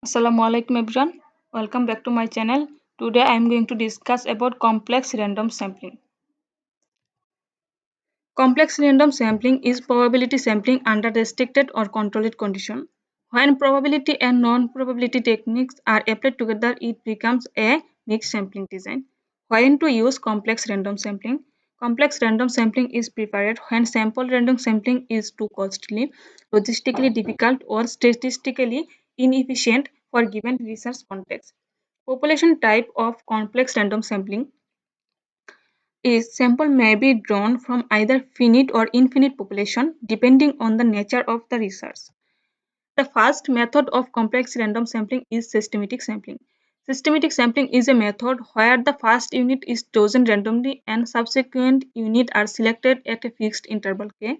Assalamualaikum everyone. Welcome back to my channel. Today I am going to discuss about complex random sampling. Complex random sampling is probability sampling under restricted or controlled condition. When probability and non-probability techniques are applied together, it becomes a mixed sampling design. When to use complex random sampling? Complex random sampling is preferred when sample random sampling is too costly, logistically difficult, or statistically inefficient for given research context. Population type of complex random sampling is sample may be drawn from either finite or infinite population depending on the nature of the research. The first method of complex random sampling is systematic sampling. Systematic sampling is a method where the first unit is chosen randomly and subsequent units are selected at a fixed interval k.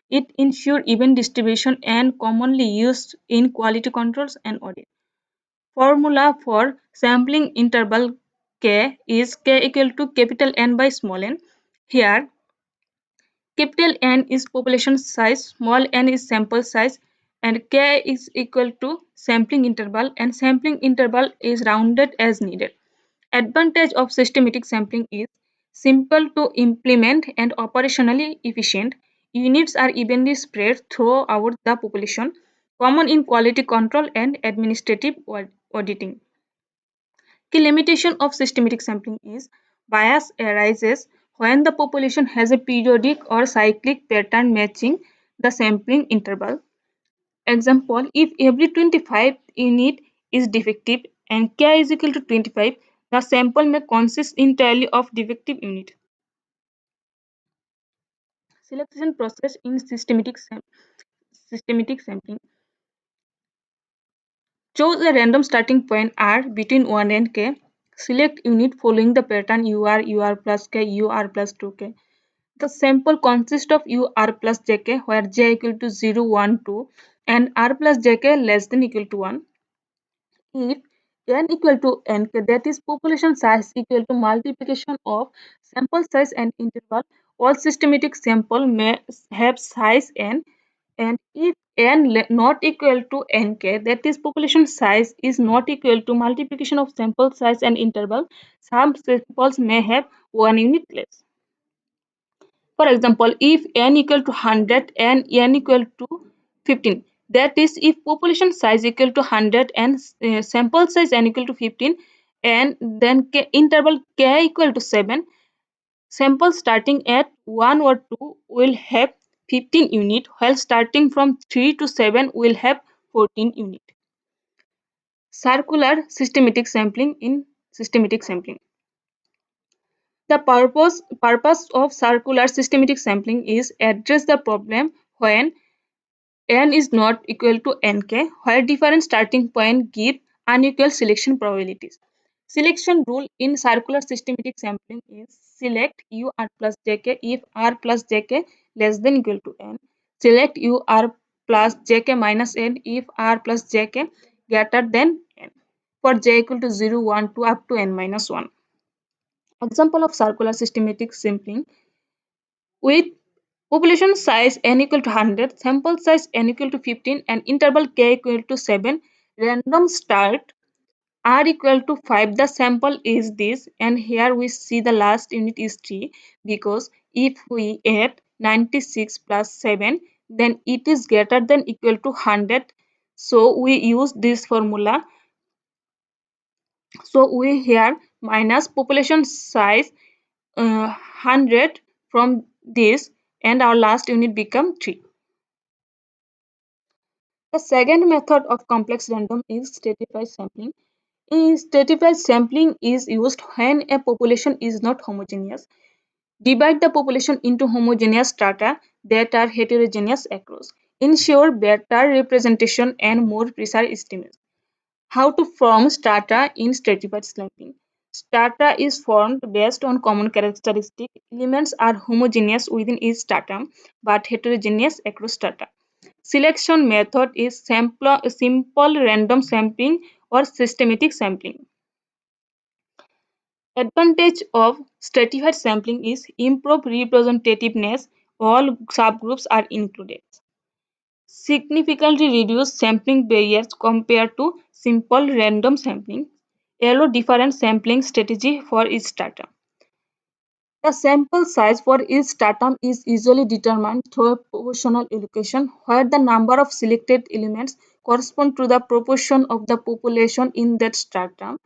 It ensures even distribution and commonly used in quality controls and audit. Formula for sampling interval k is k equal to capital N by small n. Here, capital N is population size, small n is sample size, and k is equal to sampling interval, and sampling interval is rounded as needed. Advantage of systematic sampling is simple to implement and operationally efficient. Units are evenly spread throughout the population, common in quality control and administrative auditing. Key limitation of systematic sampling is bias arises when the population has a periodic or cyclic pattern matching the sampling interval. Example, if every 25 unit is defective and k is equal to 25, the sample may consist entirely of defective unit. Selection process in systematic sampling. Choose a random starting point R between 1 and k. Select unit following the pattern UR plus k, UR plus 2k. The sample consists of UR plus jk where j equal to 0, 1, 2 and R plus jk less than equal to 1. If n equal to nk, that is population size equal to multiplication of sample size and interval, all systematic sample may have size n, and if n not equal to nk, that is population size is not equal to multiplication of sample size and interval, some samples may have 1 unit less. For example, if n equal to 100 and n equal to 15, that is if population size equal to 100 and sample size n equal to 15, and then interval k equal to 7, samples starting at 1 or 2 will have 15 unit, while starting from 3 to 7 will have 14 unit. Circular systematic sampling in systematic sampling. The purpose of circular systematic sampling is address the problem when n is not equal to nk, where different starting point give unequal selection probabilities. Selection rule in circular systematic sampling is select UR plus jk if R plus jk less than equal to n. Select UR plus jk minus n if R plus jk greater than n. For j equal to 0, 1, 2 up to n minus 1. Example of circular systematic sampling with population size n equal to 100, sample size n equal to 15 and interval k equal to 7, random start r equal to 5, the sample is this, and here we see the last unit is 3 because if we add 96 plus 7 then it is greater than equal to 100, so we use this formula. So we here minus population size 100 from this and our last unit become 3. The second method of complex random is stratified sampling. Stratified sampling is used when a population is not homogeneous. Divide the population into homogeneous strata that are heterogeneous across. Ensure better representation and more precise estimates. How to form strata in stratified sampling. Strata is formed based on common characteristics. Elements are homogeneous within each strata but heterogeneous across strata. Selection method is simple random sampling or systematic sampling. Advantage of stratified sampling is improved representativeness. All subgroups are included. significantly reduce sampling barriers compared to simple random sampling, allow different sampling strategy for each stratum. The sample size for each stratum is usually determined through a proportional allocation, where the number of selected elements correspond to the proportion of the population in that stratum.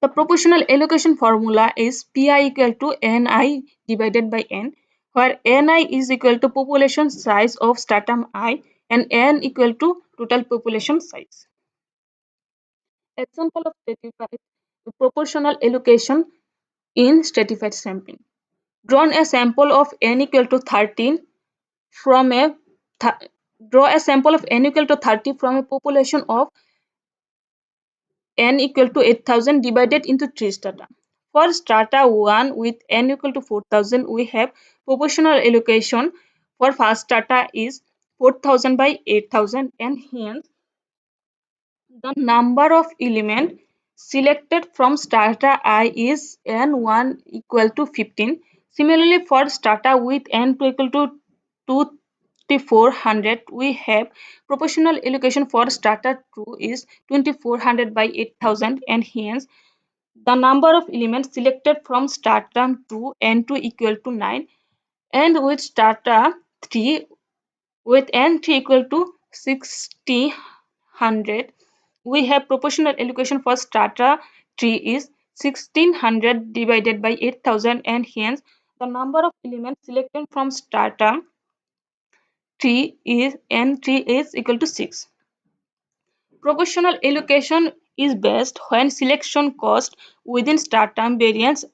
The proportional allocation formula is Pi equal to Ni divided by N, where Ni is equal to population size of stratum I and N equal to total population size. Example of stratified proportional allocation in stratified sampling. Drawn a sample of N equal to 13 from a draw a sample of N equal to 30 from a population of N equal to 8,000 divided into 3 strata. For strata 1 with N equal to 4,000, we have proportional allocation for first strata is 4,000 by 8,000, and hence the number of elements selected from strata I is N1 equal to 15. Similarly, for strata with N2 equal to 2400, we have proportional allocation for strata 2 is 2400 by 8,000, and hence the number of elements selected from strata 2 N2 equal to 9, and with strata 3 with N3 equal to 1600, we have proportional allocation for strata 3 is 1600 divided by 8,000, and hence the number of elements selected from strata 3 is N3 is equal to 6. Proportional allocation is best when selection cost within stratum variance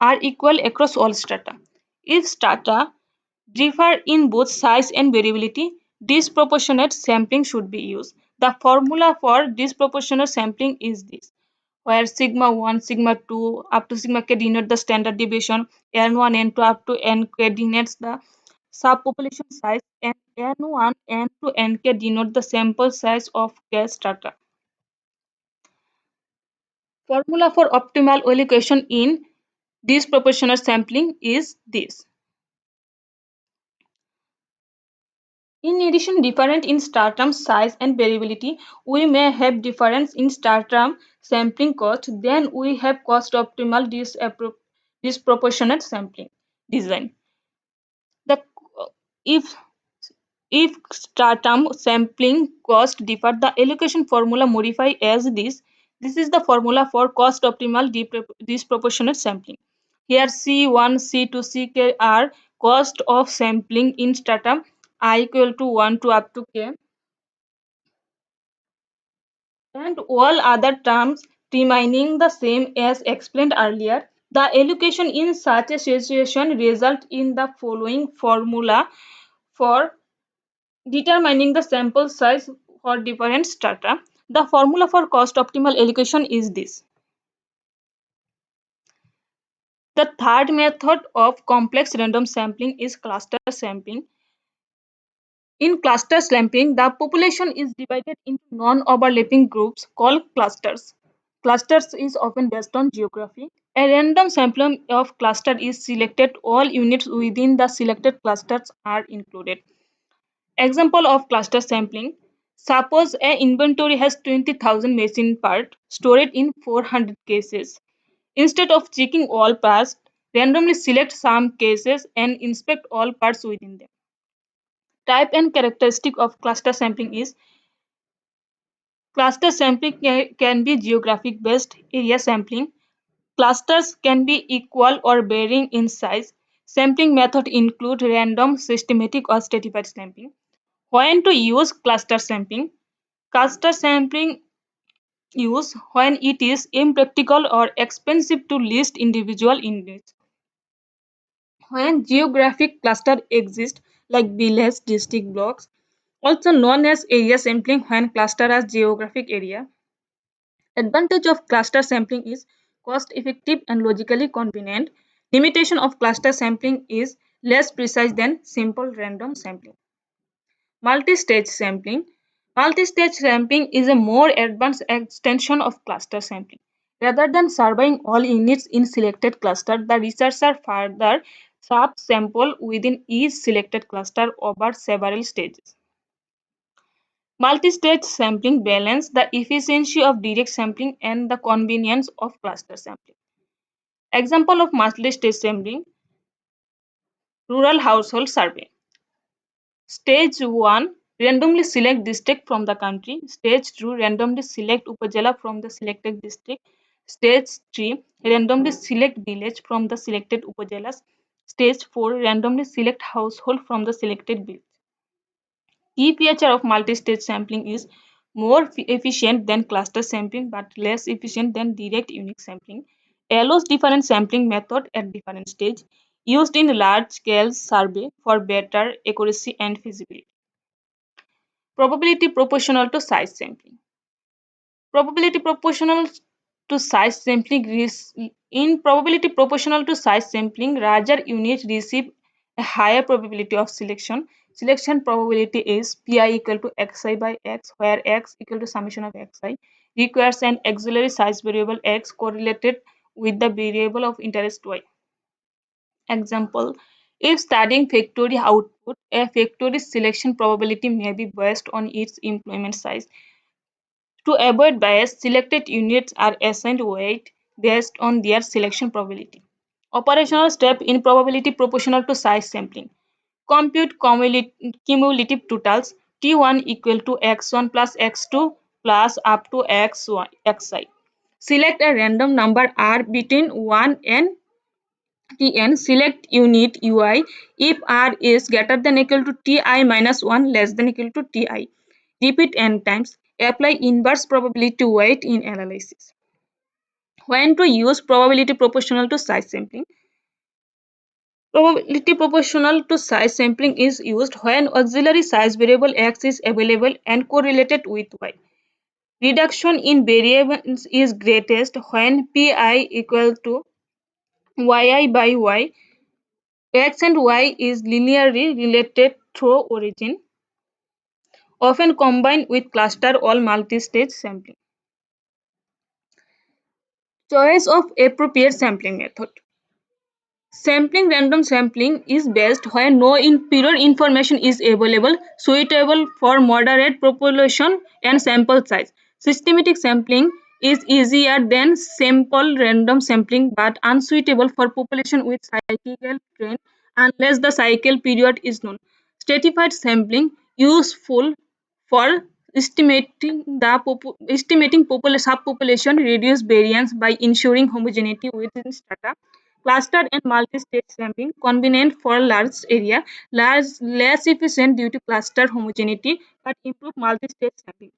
are equal across all strata. If strata differ in both size and variability, disproportionate sampling should be used. The formula for disproportionate sampling is this, where sigma 1, sigma 2 up to sigma k denote the standard deviation, n1, n2 up to nk denotes the subpopulation size, and n1, n2, nk denote the sample size of k strata. Formula for optimal allocation in disproportionate sampling is this. In addition, different in stratum size and variability, we may have difference in stratum sampling cost. Then we have cost optimal disproportionate sampling design. The if stratum sampling cost differ, the allocation formula modify as this. This is the formula for cost optimal disproportionate sampling. Here C1, C2, Ck are cost of sampling in stratum I equal to 1 to up to k, and all other terms remaining the same as explained earlier. The allocation in such a situation result in the following formula for determining the sample size for different strata. The formula for cost optimal allocation is this. The third method of complex random sampling is cluster sampling. In cluster sampling, the population is divided into non-overlapping groups called clusters. Clusters is often based on geography. A random sampling of cluster is selected. All units within the selected clusters are included. Example of cluster sampling. Suppose an inventory has 20,000 machine parts stored in 400 cases. Instead of checking all parts, randomly select some cases and inspect all parts within them. Type and characteristic of cluster sampling is cluster sampling can be geographic based area sampling. Clusters can be equal or varying in size. Sampling method include random, systematic or stratified sampling. When to use cluster sampling? Cluster sampling use when it is impractical or expensive to list individual units. When geographic cluster exist like village, district, blocks, also known as area sampling when cluster as geographic area. Advantage of cluster sampling is cost effective and logically convenient. Limitation of cluster sampling is less precise than simple random sampling. Multi-stage sampling. Multi-stage sampling is a more advanced extension of cluster sampling. Rather than surveying all units in selected cluster, the researcher further sub-sample within each selected cluster over several stages. Multi-stage sampling balances the efficiency of direct sampling and the convenience of cluster sampling. Example of multi-stage sampling: rural household survey. Stage 1, randomly select district from the country. Stage 2, randomly select upazila from the selected district. Stage 3, randomly select village from the selected upazilas. Stage 4, randomly select household from the selected village. Key feature of multi-stage sampling is more efficient than cluster sampling but less efficient than direct unique sampling. Allows different sampling method at different stage. Used in large-scale survey for better accuracy and feasibility. Probability proportional to size sampling. Probability proportional to size sampling in probability proportional to size sampling, larger units receive a higher probability of selection. Selection probability is pi equal to xi by x, where x equal to summation of xi requires an auxiliary size variable x correlated with the variable of interest y. Example: if studying factory output, a factory's selection probability may be based on its employment size. To avoid bias, selected units are assigned weight based on their selection probability. Operational step in probability proportional to size sampling. Compute cumulative totals T1 equal to x1 plus x2 plus up to x1, xi. Select a random number r between 1 and Tn. Select unit ui if r is greater than equal to ti minus 1 less than equal to ti. Repeat n times. Apply inverse probability weight in analysis. When to use probability proportional to size sampling? Probability proportional to size sampling is used when auxiliary size variable x is available and correlated with y. Reduction in variance is greatest when pi equal to yi by y. X and y is linearly related through origin, often combined with cluster or multi-stage sampling. Choice of appropriate sampling method. Sampling random sampling is best when no inferior information is available, suitable for moderate population and sample size. Systematic sampling is easier than simple random sampling but unsuitable for population with cyclical trend unless the cycle period is known. Stratified sampling useful for estimating subpopulation, reduce variance by ensuring homogeneity within strata. Clustered and multi-stage sampling convenient for large area, less efficient due to cluster homogeneity, but improve multi-stage sampling.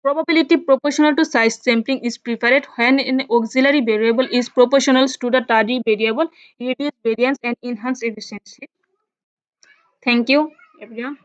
Probability proportional to size sampling is preferred when an auxiliary variable is proportional to the target variable, reduce variance and enhance efficiency. Thank you, everyone.